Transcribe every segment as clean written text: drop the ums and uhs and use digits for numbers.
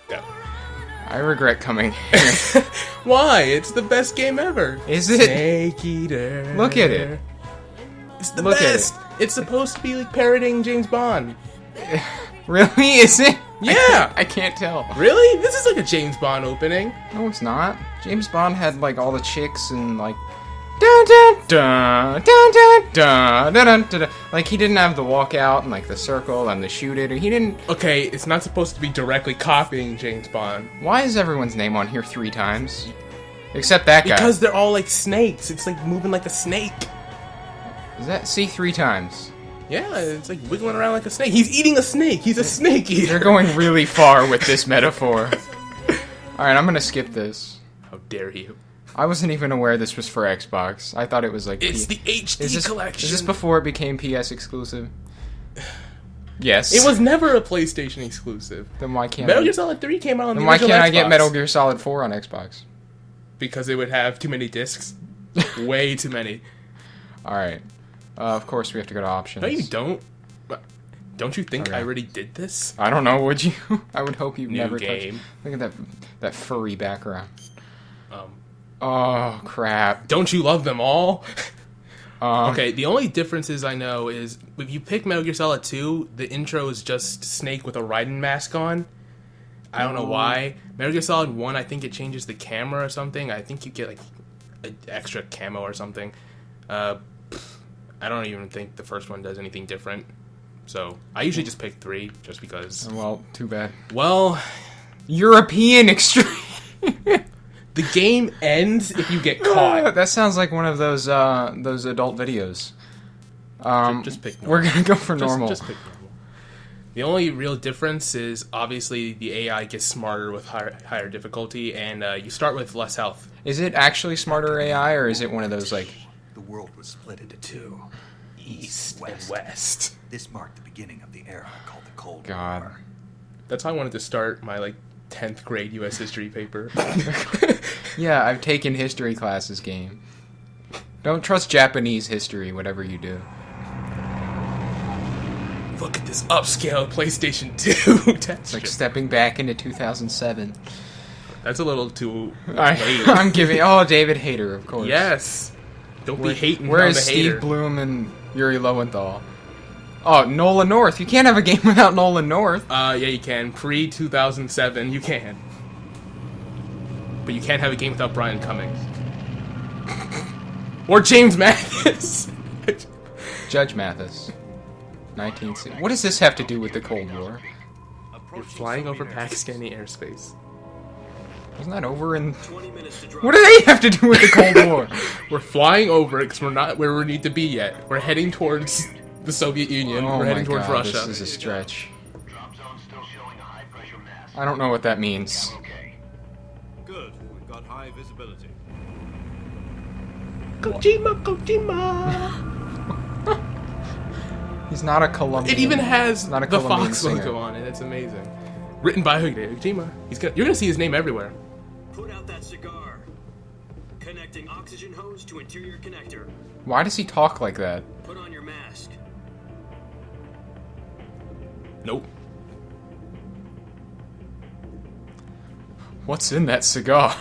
Go. I regret coming here. Why? It's the best game ever. Is it? Snake Eater. Look at it. It's the Look at best. It's supposed to be like parodying James Bond. Really? Is it? Yeah. I can't tell. Really? This is like a James Bond opening. No, it's not. James Bond had like all the chicks and like dun dun dun dun dun dun dun dun dun. Like he didn't have the walkout and like the circle and the shoot it. He didn't. Okay, it's not supposed to be directly copying James Bond. Why is everyone's name on here 3 times? Except that guy. Because they're all like snakes. It's like moving like a snake. Is that see 3 times? Yeah, it's like wiggling around like a snake. He's eating a snake. He's a snake eater. You're going really far with this metaphor. Alright, I'm gonna skip this. How dare you? I wasn't even aware this was for Xbox. I thought it was like... It's the HD collection. Is this before it became PS exclusive? Yes. It was never a PlayStation exclusive. Then why can't Metal Gear Solid 3 came out on the Then why original can't I Xbox. get Metal Gear Solid 4 on Xbox? Because it would have too many discs. Way too many. Alright. Of course we have to go to options. No, you don't. Don't you think Okay. I already did this? I don't know, would you? I would hope you've New never game. touched... Look at that furry background. Um, Oh, crap. don't you love them all? Um, Okay, the only differences I know is if you pick Metal Gear Solid 2, the intro is just Snake with a Raiden mask on. I don't know why. Metal Gear Solid 1, I think it changes the camera or something. I think you get like an extra camo or something. I don't even think the first one does anything different. So I usually just pick 3 just because. Well, too bad. Well, European Extreme. the game ends if you get caught. That sounds like one of those adult videos. Just pick normal. We're gonna go for Just- normal. Just pick normal. The only real difference is obviously the AI gets smarter with higher difficulty, and you start with less health. Is it actually smarter AI, or is it one of those like? The world was split into 2. East and West. This marked the beginning of the era called the Cold God. War. That's how I wanted to start my like 10th grade U.S. history paper. Yeah, I've taken history classes. Game. Don't trust Japanese history, whatever you do. Look at this upscale PlayStation 2 It's like texture. stepping back into 2007. That's a little too late. I'm giving. Oh, David Hayter, of course. Yes. Don't be hating Where on is the Steve hater. Bloom and Yuri Lowenthal? Oh, Nolan North. You can't have a game without Nolan North. Yeah, you can. Pre-2007, you can. But you can't have a game without Brian Cummings. Or James Mathis. Judge Mathis. 1960. What does this have to do with the Cold War? You're flying over Pakistani airspace. Wasn't that over in... What do they have to do with the Cold War? We're flying over it because we're not where we need to be yet. We're heading towards the Soviet Union. Oh We're my heading towards God, Russia. this is a stretch. I don't know what that means. Good. We've got high visibility. Kojima, Kojima. He's not a Colombian. It even has Not a the Colombian Fox singer. logo on it. It's amazing. Written by Kojima. You're gonna see his name everywhere. Put out that cigar. Connecting oxygen hose to interior connector. Why does he talk like that? Put on your mask. Nope. What's in that cigar?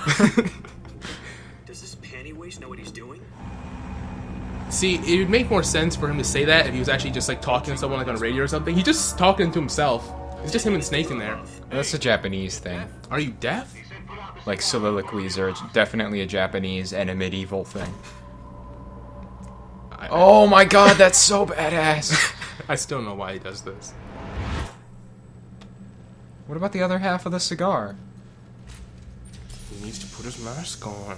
Does this panty waste know what he's doing? See, it would make more sense for him to say that if he was actually just like talking to someone like on a radio or something. He's just talking to himself. It's just him and Snake in there. That's a Japanese thing. Are you deaf? Like soliloquies are definitely a Japanese and a medieval thing. Oh my God, that's so badass. I still don't know why he does this. What about the other half of the cigar? He needs to put his mask on.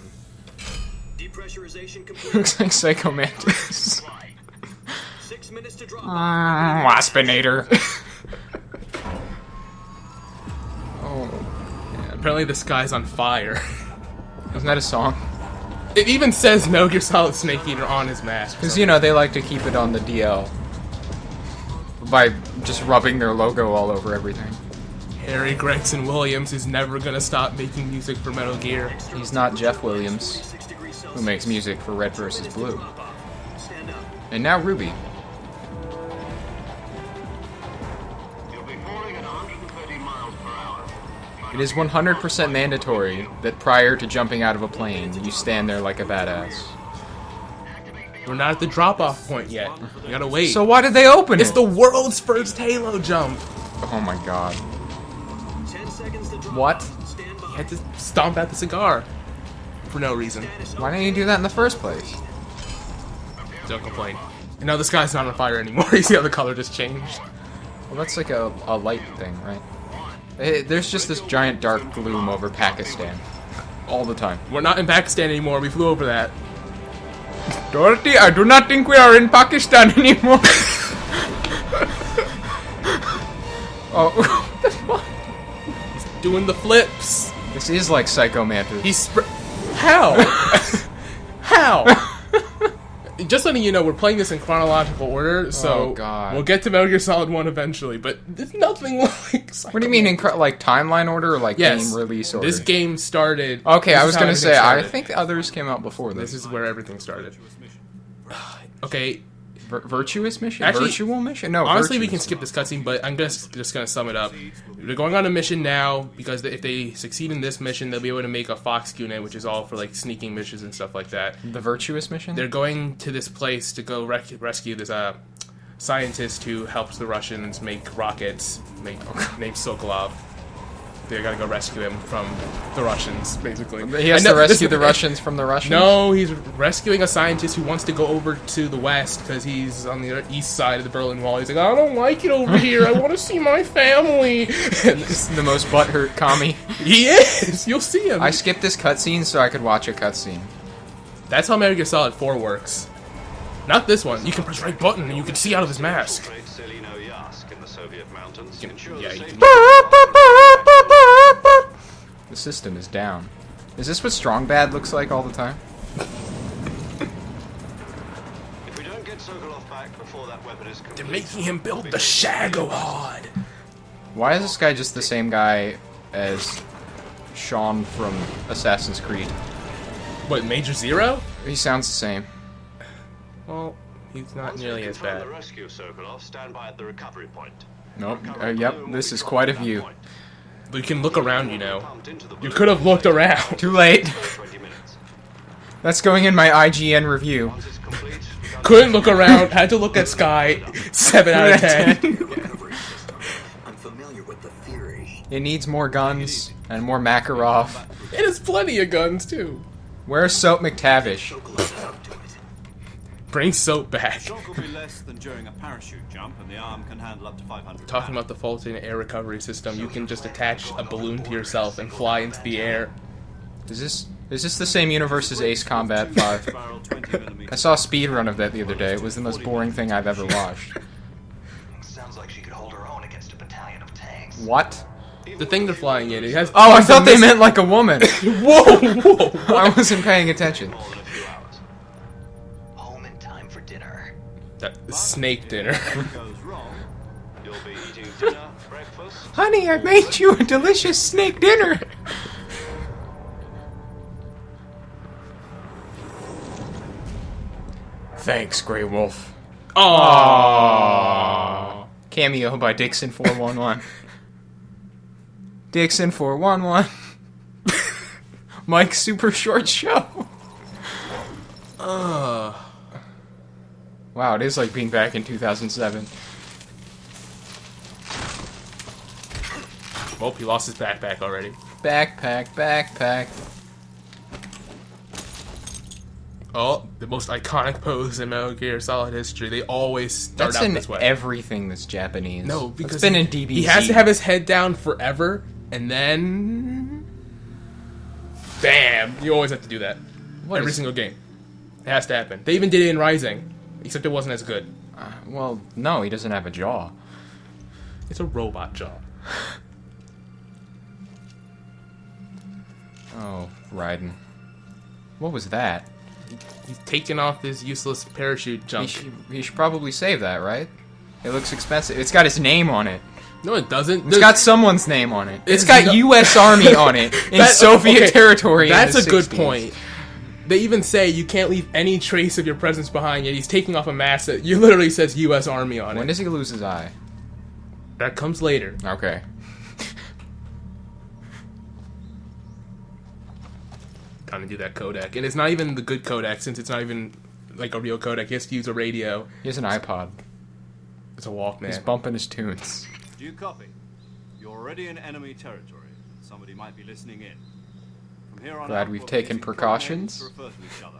Depressurization complete. Looks like Psycho Mantis. 6 minutes to drop. Waspinator. Oh, Apparently the sky's on fire. isn't that a song? It even says Metal Gear Solid Snake Eater on his mask. Because, you know, they like to keep it on the DL. By just rubbing their logo all over everything. Harry Gregson Williams is never gonna stop making music for Metal Gear. He's not Jeff Williams, who makes music for Red vs. Blue. Stand up. And now Ruby. You'll be falling at 130 miles per hour. It is 100% mandatory that prior to jumping out of a plane, you stand there like a badass. We're not at the drop-off point yet. You gotta wait. So why did they open It's it? the world's first Halo jump. Oh my god. 10 seconds to drop. What? Stand by. You had to stomp out the cigar for no reason. Why didn't you do that in the first place? Don't complain. And now this guy's not on fire anymore. You see how the color just changed? Well, that's like a light thing, right? There's just this giant dark gloom over Pakistan. All the time. We're not in Pakistan anymore. We flew over that. Dorothy, I do not think we are in Pakistan anymore. Oh, what the fuck? Doing the flips. This is like Psycho Mantis. He's how? How? Just letting you know, we're playing this in chronological order, so Oh, God. we'll get to Metal Gear Solid 1 eventually, but there's nothing like Psycho What do you mean, like timeline order or like Yes. game release order? This game started... Okay, this I is was how gonna everything say, I started. think others came out before this. This is where everything started. Okay, Virtuous mission? Actually, Virtual mission? No, honestly, we virtuous. can skip this cutscene, but I'm just gonna sum it up. They're going on a mission now because if they succeed in this mission, they'll be able to make a Fox unit, which is all for like sneaking missions and stuff like that. The virtuous mission? They're going to this place to go rescue this scientist who helps the Russians make rockets, named Sokolov. They gotta go rescue him from the Russians, basically. He has I know- to rescue this- the Russians from the Russians? No, he's rescuing a scientist who wants to go over to the west because he's on the east side of the Berlin Wall. He's like, I don't like it over here. I want to see my family. And The most butthurt commie. he is. You'll see him. I skipped this cutscene so I could watch a cutscene. That's how Metal Gear Solid 4 works. Not this one. You can press right button and you can see out of his mask. Trade Selino Yask in the Soviet mountains. Ensure Yeah, the you safety- can. The system is down. Is this what Strong Bad looks like all the time? If we don't get Sokolov back before that weapon is complete, They're making him build the Shagohod. Why is this guy just the same guy as Sean from Assassin's Creed? What, Major Zero? He sounds the same. Well, he's not once nearly we as confirm bad. the rescue of Sokolov, stand by at the recovery point. Nope. Recovery Yep, balloon this will is be quite a dropped at view. that point. But you can look around, you know. Pumped into the You balloon could have looked around. Too late. for 20 minutes. That's going in my IGN review. Once it's complete, Couldn't look around. Had to look at Sky. 7 out of 10. Recovery system. I'm familiar with the theory. It needs more guns and more Makarov. It has plenty of guns, too. Where's Soap McTavish? Sokolov up to it. Bring Soap back. shock will be less than during a parachute jump, and the arm can handle up to 500 Talking about the faulty air recovery system, you can just attach a balloon to yourself and fly into the air. Is this the same universe as Ace Combat 5? barrel 20mm. I saw a speedrun of that the other day. It was the most boring thing I've ever watched. Sounds like she could hold her own against a battalion of tanks. What? The thing they're flying in, it has. Oh, I thought they meant like a woman. Whoa, whoa. I wasn't paying attention. More than a few hours. Home in time for dinner. That snake dinner. If it goes wrong, you'll be eating dinner, breakfast. Honey, I made you a delicious snake dinner. Thanks, Grey Wolf. Aww. Cameo by Dixon 411. Dixon 411. Mike's super short show. Wow, it is like being back in 2007. Well, he lost his backpack already. Backpack. Oh, the most iconic pose in Metal Gear Solid history. They always start That's out in this way. everything that's Japanese. No, because it's been in DBZ. he has to have his head down forever, and then bam! You always have to do that. What Every is- single game. It has to happen. They even did it in Rising, except it wasn't as good. Well, no, he doesn't have a jaw. It's a robot jaw. Oh, Raiden. What was that? He's taking off his useless parachute jump. He should probably save that, right? It looks expensive. It's got his name on it. No, it doesn't. It's got someone's name on it. It's It's got no- U.S. Army on it in Soviet okay, territory. That's in a the good 60s. point. They even say you can't leave any trace of your presence behind, yet he's taking off a mask that you literally says U.S. Army on When it. does he lose his eye? That comes later. Okay. kind of do that codec, and it's not even the good codec since it's not even like a real codec. He has to use a radio. He has an iPod. It's a Walkman. He's bumping his tunes. Do you copy? You're already in enemy territory. Somebody might be listening in. From here on Glad out, we've we'll be taken using precautions. codenames to refer to each other.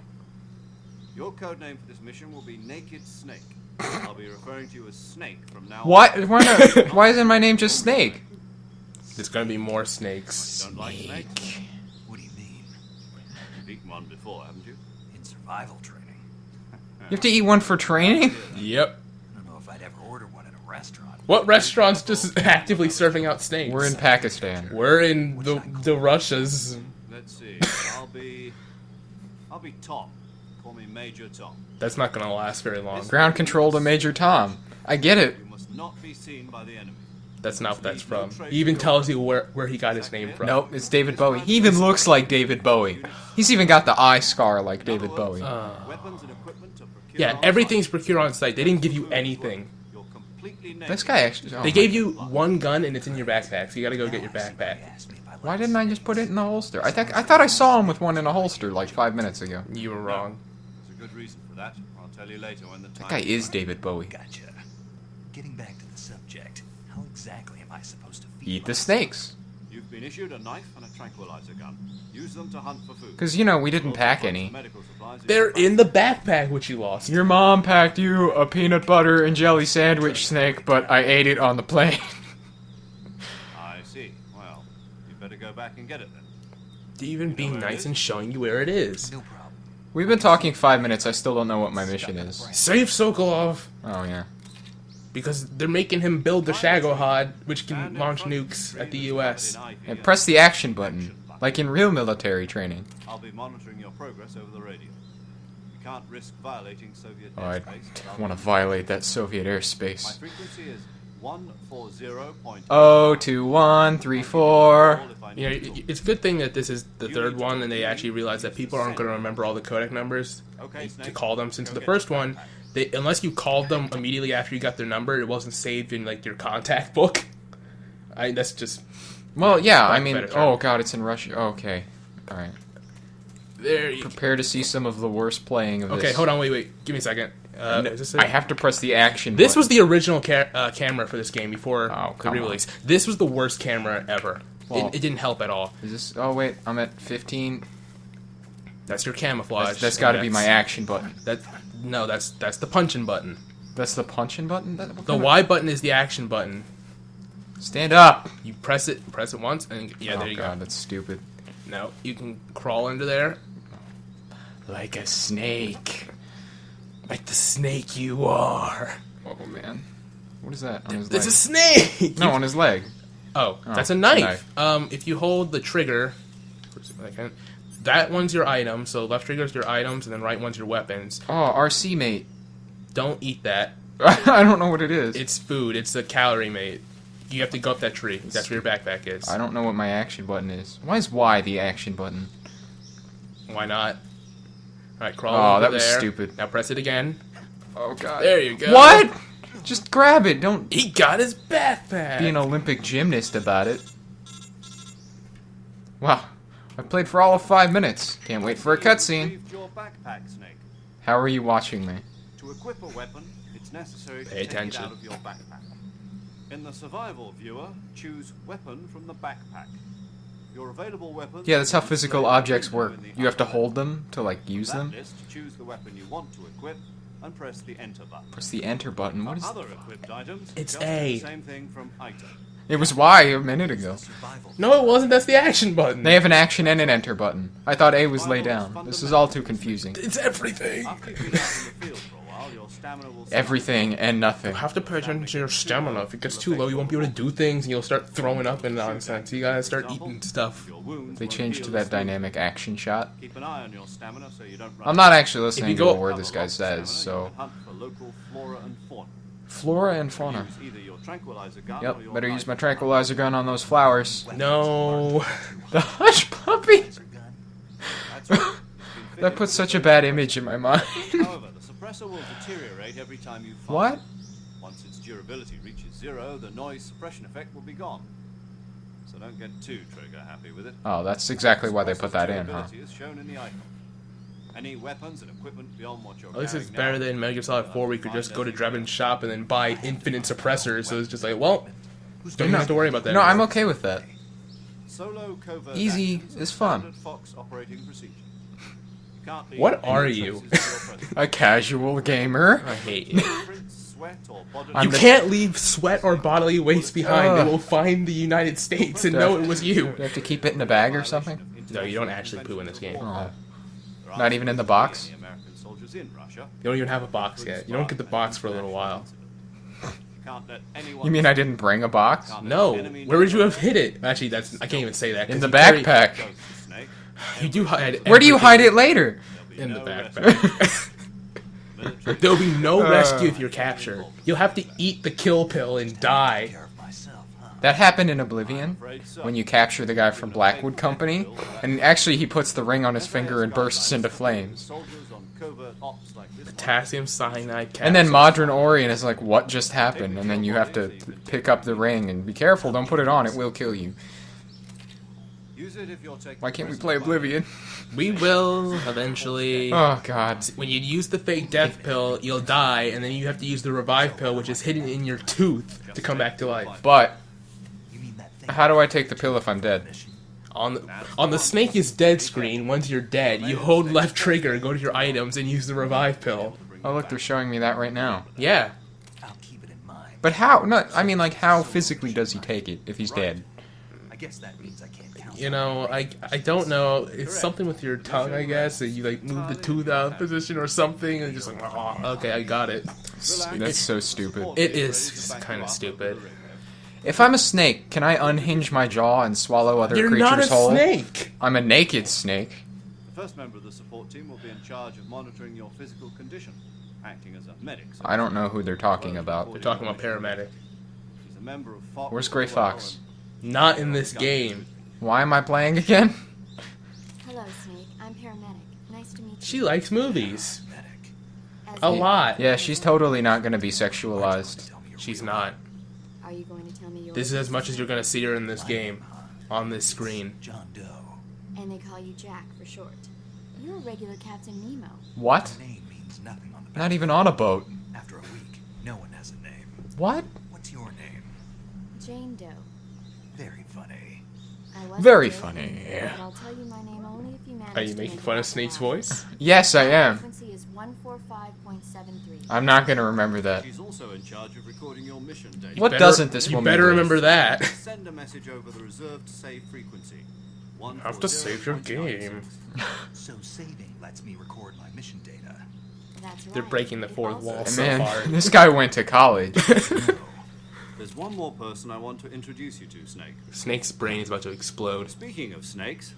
Your codename for this mission will be Naked Snake. I'll be referring to you as Snake from now on. What? Why isn't my name just Snake? There's gonna be more snakes. You don't like snakes? What do you mean? You've eaten one before, haven't you? In survival training? You have to eat one for training? Yep. I don't know if I'd ever order one at a restaurant. What restaurant's just actively serving out snakes? We're in Pakistan. We're in the Russias. Let's see. I'll be Tom. Call me Major Tom. That's not gonna last very long. Ground control to Major Tom. I get it. You must not be seen by the enemy. That's not what that's from. He even tells you where he got his name from. Nope, it's David Bowie. He even looks like David Bowie. He's even got the eye scar like David Bowie. Weapons and equipment are procured Yeah, on everything's site. procured on site. They didn't give you anything. You're completely naked. This guy actually... oh They my- gave you one gun and it's in your backpack, so you gotta go get your backpack. Why didn't I just put it in the holster? I thought I saw him with one in a holster like 5 minutes ago. You were wrong. There's a good reason for that. I'll tell you later when the time That guy is right. David Bowie. Gotcha. Getting back to the subject, how exactly am I supposed to feed Eat the myself? snakes. You've been issued a knife and a tranquilizer gun. Use them to hunt for food. Because, you know, we didn't pack any. Medical supplies They're in the backpack which you lost. Your mom packed you a peanut butter and jelly sandwich, Snake, but I ate it on the plane. I see. Well, you better go back and get it then. Even being nice and showing you where it is. No problem. We've been talking 5 minutes, I still don't know what my mission is. Save Sokolov! Oh, yeah. Because they're making him build the Shagohod, which can launch nukes at the US. And press the action button, like in real military training. I'll be monitoring your progress over the radio. You can't risk violating Soviet Oh, I airspace. but I'll want to be- violate that Soviet My airspace. frequency is 140.0. Oh, 2, 1, 3, 4. You know, it's a good thing that this is the third one and they actually realize that people aren't going to remember all the codec numbers to call them. Since the first one, unless you called them immediately after you got their number, it wasn't saved in like your contact book. That's just Well, yeah, I Lack of mean, better term. oh god, it's in Russia. Oh, okay. Alright. there. You, Prepare to see some of the worst playing of this. okay, hold on, wait, give me a second. Is this it? I have to press the action This button. was the original camera for this game before Oh, the come on. re-release. This was the worst camera ever. Well- It didn't help at all. Is this... Oh, wait, I'm at 15. That's your camouflage. That's got to and be my action button. That's the punching button. That's the punching button? What The kind of- Y button is the action button. Stand up! You press it once, and yeah, Oh there you god, go. that's stupid. Now you can crawl under there Like a snake. like the snake you are. Oh, man. What is that on his It's a leg? snake. No, on his leg. Oh, Oh, that's a knife. If you hold the trigger, for a second, that one's your item. So left trigger's your items, and then right one's your weapons. Oh, RC mate. Don't eat that. I don't know what it is. It's food. It's a calorie mate. You have to go up that tree. That's where your backpack is. I don't know what my action button is. Why is Y the action button? Why not? All right, crawl Oh, over that was there. stupid. Now press it again. Oh god. There you go. What? Just grab it. Don't He got his backpack. be an Olympic gymnast about it. Wow. I played for all of 5 minutes. Can't wait for a cutscene. Retrieved your backpack, Snake. How are you watching me? To equip a weapon, it's necessary to Pay take attention. it out of your backpack. In the survival viewer, choose weapon from the backpack. Your available weapons. Yeah, that's how will physical display objects in work. the You have to upper hold them to, like, use that them. list, choose the weapon you want to equip and press the enter button. Press the enter button. What is... Other equipped items. It's just do A. The same thing from EATER. It was Y a minute ago. Survival. No, it wasn't. That's the action button. They have an action and an enter button. I thought A was lay down. This is all too confusing. It's everything. After you've been out in the field for a while, your stamina will. Everything and nothing. You have to pay attention to your stamina. If it gets too low, you won't be able to do things, and you'll start throwing up and nonsense. You gotta start eating stuff. Your wounds They won't changed heal to that as soon. dynamic action shot. Keep an eye on your stamina so you don't run. I'm not actually If listening you to go- a word this guy says, You so... can hunt for local flora and fauna. Flora and fauna. Use either your tranquilizer gun or Yep, your better use my rifle. tranquilizer gun on those flowers. No. The hush puppy! Laser gun. That's right. It's been That fitted puts with such a a bad image in my mind. However, the suppressor will deteriorate every time you fire. What? Once its durability reaches 0, the noise suppression effect will be gone. so don't get too trigger happy with it. Oh, that's exactly why they put that in, huh? Is shown in the icon. Any weapons and equipment beyond what you're At least it's carrying better now, than Metal Gear Solid 4 where you could just go to Drebin's shop and then buy infinite suppressors, so it's just like, well, don't even have to worry about that No, I'm anymore. okay with that. Solo covert Easy actions is are fun. standard Fox operating procedure. You can't leave What any are traces you? of your presence. A casual gamer. I hate you. Prints, sweat, or bodily I'm You the- can't leave sweat or bodily waste behind. Ugh. They will find the United States and know it was you. Do you have to keep it in a bag or something? No, you don't actually poo in this game. Oh. Not even in the box? Any American soldiers in Russia. You don't even have a box yet. You don't get the box for a little while. You can't let anyone You mean I didn't bring a box? No. Where would you have hid it? Actually, I can't even say that. 'cause In the you carry- backpack. Ghost Snake. You do hide. Where do you everything hide it later? in the No backpack. Military There will be no rescue if you're captured. You'll have to eat the kill pill and die. Care of myself, huh? That happened in Oblivion, afraid so. when you capture the guy from Blackwood Company, and actually he puts the ring on his finger and bursts into flames. Soldiers on covert ops like this one. Potassium cyanide capsule. And then Modern Orion is like, what just happened? And then you have to pick up the ring and be careful, don't put it on, it will kill you. Use it if you're taking Why can't we prisoners play by Oblivion? We will eventually. Oh god. When you use the fake death pill, you'll die, and then you have to use the revive pill, which is hidden in your tooth, to come back to life. But, You mean that thing? how do I take the pill if I'm dead? On the Snake is dead screen, once you're dead, you hold left trigger, go to your items, and use the revive pill. Oh look, they're showing me that right now. Yeah. I'll keep it in mind. But how? No, I mean like how physically does he take it if he's dead? I guess that means I can't count. You know, I don't know. It's something with your tongue, I guess, that you like move the tooth out of position or something, and just like, oh, okay, I got it. That's so stupid. It is kind of stupid. If I'm a snake, can I unhinge my jaw and swallow other You're creatures not a whole? snake. I'm a naked snake. The first member of the support team will be in charge of monitoring your physical condition, acting as a medic. so I don't know who they're talking about. We're talking about paramedic. He's a member of Fox Where's Gray as well, Fox? Not in this game. Why am I playing again? Hello, Snake. I'm paramedic. Nice to meet you. She likes movies. Medic. As A you- lot. Yeah, she's totally not gonna be sexualized. Tell me your She's real not. Are you going to tell me your This is as much as you're gonna see her in this game. name, huh? On this screen. John Doe. And they call you Jack for short. You're a regular Captain Nemo. What? Name means nothing on the Not even on a boat. After a week, no one has a name. What? What's your name? Jane Doe. Very funny. I was Very Doe, funny. But I'll tell you my name only if you manage Are you to making make fun it of out Snake's loud. voice? Yes, I am. Frequency is 145.73. I'm not gonna remember that. She's also in charge of recording your mission data. What doesn't this You woman better do? remember that. Send a message over the reserved save frequency. Have to save your game. So saving lets me record my mission data. That's right. They're breaking the It fourth also- wall And so man, hard. this guy went to college. There's one more person I want to introduce you to, Snake. Snake's brain is about to explode. Speaking of snakes,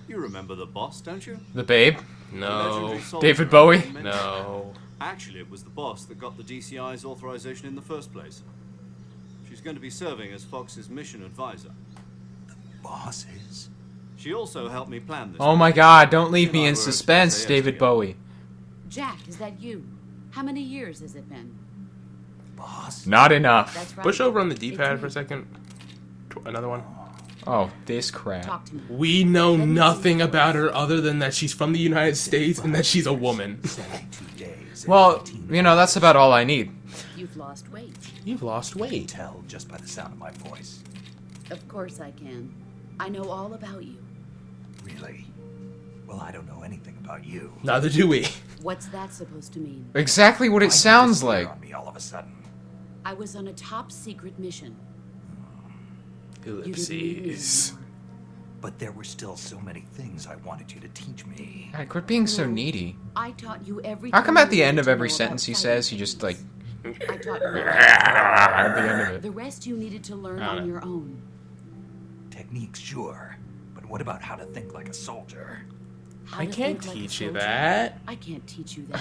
you remember the boss, don't you? The babe? The No. legendary soldier David Bowie? I mentioned. No. Actually, it was the boss that got the DCI's authorization in the first place. She's going to be serving as Fox's mission advisor. Bosses. She also helped me plan this. Oh my god, don't leave me in suspense, David Bowie. Jack, is that you? How many years has it been? Boss. Not enough. That's right. Push over on the D-pad It's for a me. second. Another one. Oh, this crap. Talk to me. We know nothing about her other than that she's from the United States and that she's a woman. 72 days. and Well, 18 you know, that's about all I need. You've lost weight. You've lost weight. tell just by the sound of my voice. Of course I can. I know all about you. Really? Well, I don't know anything about you. Neither do we. What's that supposed to mean? Exactly what Why it did you sounds disappear like. on me all of a sudden. I was on a top secret mission. You didn't need me Ellipses. anymore. But there were still so many things I wanted you to teach me. God, quit being so needy. I taught you everything. How come at the you end needed of to every know sentence about he fighting says, he just like... techniques. I taught you at the end of it. the rest you needed to learn Got on it. your own. Techniques, sure. But what about how to think like a soldier? How I to can't think like a teach you soldier. that. I can't teach you that.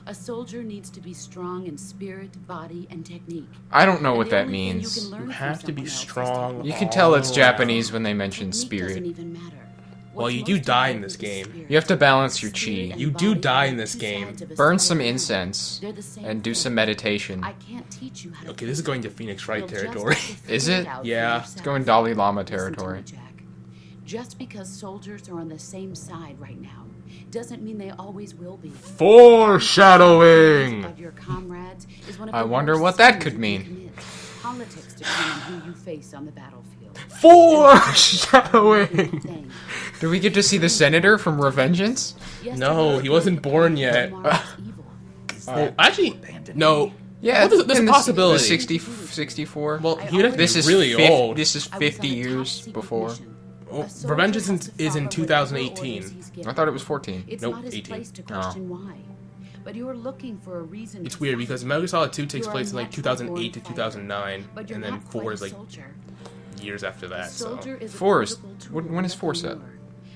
A soldier needs to be strong in spirit, body, and technique. I don't know And what the that only thing means. can learn You from have to be someone else is strong. technique. You can tell it's all Japanese when they mention Technique spirit. doesn't even matter. Well, you do die in this game. You have to balance your chi. You do die in this game. Burn some incense and do some meditation. I can't teach you how to Okay, this is going to Phoenix Wright You'll just territory. have to figure Is it? out for Yeah. yourself. It's going Dalai Lama Listen to territory. me, Jack. Just because soldiers are on the same side right now doesn't mean they always will be. Foreshadowing! Of your comrades is one of I the wonder worst what that sins could you mean. commit. Politics determine who you face on the battlefield. Foreshadowing! Thing. Do we get to see the senator from Revengeance? No, he wasn't born yet. Tomorrow's evil. Actually, no. Yeah, Well, there's a in the possibility. 64. Well, he would have to This be is really old. This is I was 50 on a top years secret before. mission. Oh, A soldier Revenge has is to in follow whatever 2018. orders he's given. I thought it was 14. It's Nope, not his 18. place to question why. But you're looking for a reason. It's to weird fight. because Metal Gear Solid 2 takes You're a place in like natural 2008 to born 2009, fighter, but you're and then not 4 quite is a like soldier. years after A that. So soldier is a 4 is- political when tool is 4 of set? war.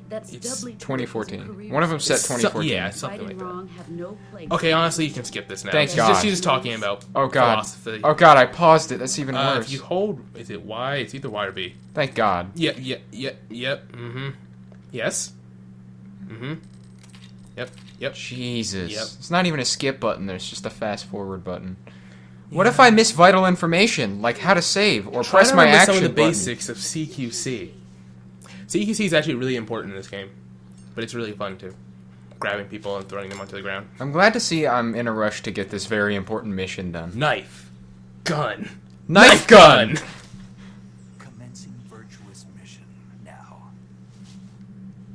That's It's doubly true as a 2014. career One of them set So- 2014. yeah, Right something and like that. wrong have no place. Okay, honestly, you can skip this now. Thank she's God. She's just talking about Oh god. philosophy. Oh god, I paused it. That's even worse. If you hold, is it Y? It's either Y or B. Thank God. Yep. Yes. Yep. Jesus. Yep. It's not even a skip button, there's just a fast forward button. What if I miss vital information, like how to save, or Try press to my remember action some of the button? basics of CQC. CQC is actually really important in this game, but it's really fun too. Grabbing people and throwing them onto the ground. I'm glad to see I'm in a rush to get this very important mission done. Knife. Gun. Knife gun!